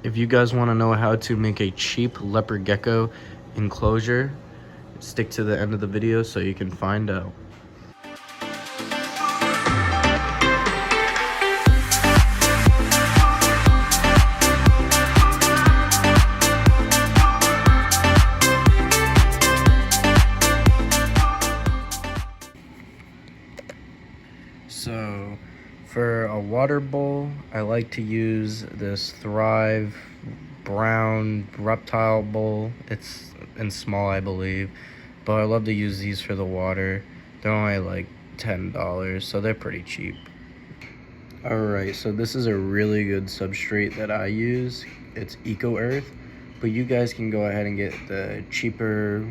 If you guys want to know how to make a cheap leopard gecko enclosure, stick to the end of the video so you can find out. So for a water bowl, I like to use this Thrive brown reptile bowl. It's in small, I believe, but I love to use these for the water. They're only like $10, so they're pretty cheap. Alright, so this is a really good substrate that I use. It's Eco Earth, but you guys can go ahead and get the cheaper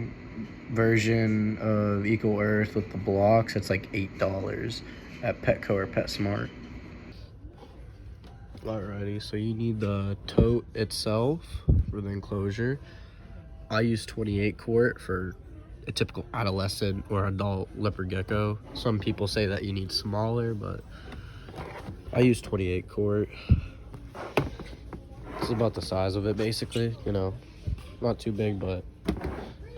version of Eco Earth with the blocks. It's like $8 at Petco or PetSmart. Alrighty, so you need the tote itself for the enclosure. I use 28 quart for a typical adolescent or adult leopard gecko. Some people say that you need smaller, but I use 28 quart. This is about the size of it, basically. You know, not too big, but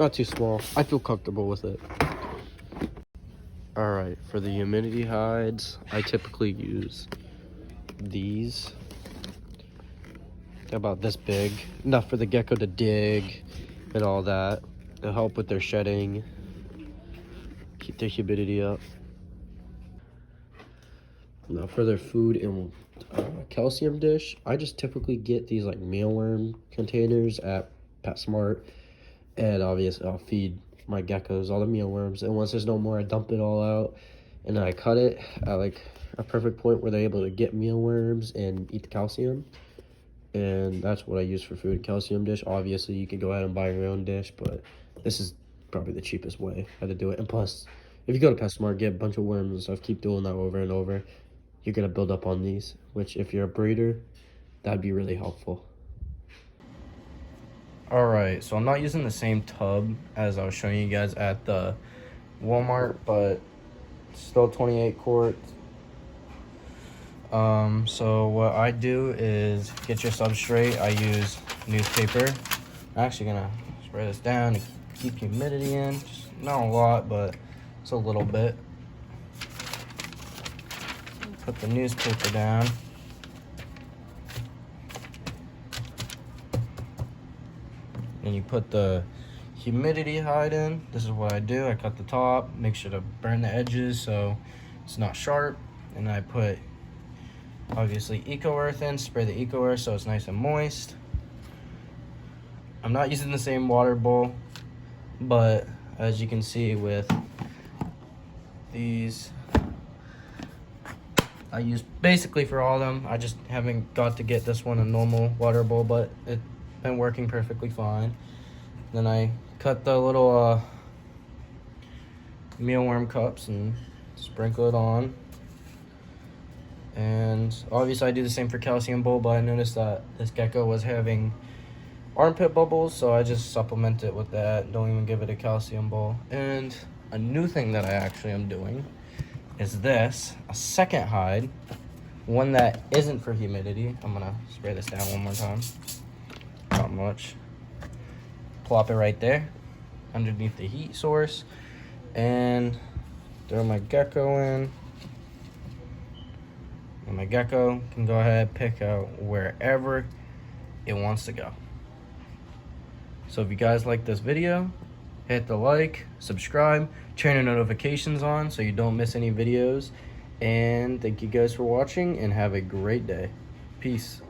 not too small. I feel comfortable with it. Alright, for the humidity hides, I typically use these. They're about this big, enough for the gecko to dig and all that. They'll help with their shedding, keep their humidity up. Now for their food and calcium dish, I just typically get these like mealworm containers at PetSmart, and obviously I'll feed my geckos all the mealworms, and once there's no more, I dump it all out, and then I cut it at like a perfect point where they're able to get mealworms and eat the calcium, and that's what I use for food and calcium dish. Obviously you can go ahead and buy your own dish, but this is probably the cheapest way how to do it. And plus, if you go to PetSmart, get a bunch of worms and stuff, keep doing that over and over, you're gonna build up on these, which if you're a breeder, that'd be really helpful. Alright, so I'm not using the same tub as I was showing you guys at the Walmart, but still 28 quarts. So what I do is get your substrate. I use newspaper. I'm actually gonna spray this down to keep humidity in. Just not a lot, but it's a little bit. Put the newspaper down. And you put the humidity hide in. This is what I do. I cut the top, make sure to burn the edges so it's not sharp. And I put, obviously, Eco Earth in, spray the Eco Earth so it's nice and moist. I'm not using the same water bowl, but as you can see with these, I use basically for all of them. I just haven't got to get this one a normal water bowl, but it's been working perfectly fine. Then I cut the little mealworm cups and sprinkle it on. And obviously I do the same for calcium bowl, but I noticed that this gecko was having armpit bubbles, so I just supplement it with that. Don't even give it a calcium bowl. And a new thing that I actually am doing is this, a second hide, one that isn't for humidity. I'm gonna spray this down one more time. Not much. Plop it right there underneath the heat source and throw my gecko in. And my gecko can go ahead and pick out wherever it wants to go. So if you guys like this video, hit the like, subscribe, turn your notifications on so you don't miss any videos. And thank you guys for watching and have a great day. Peace.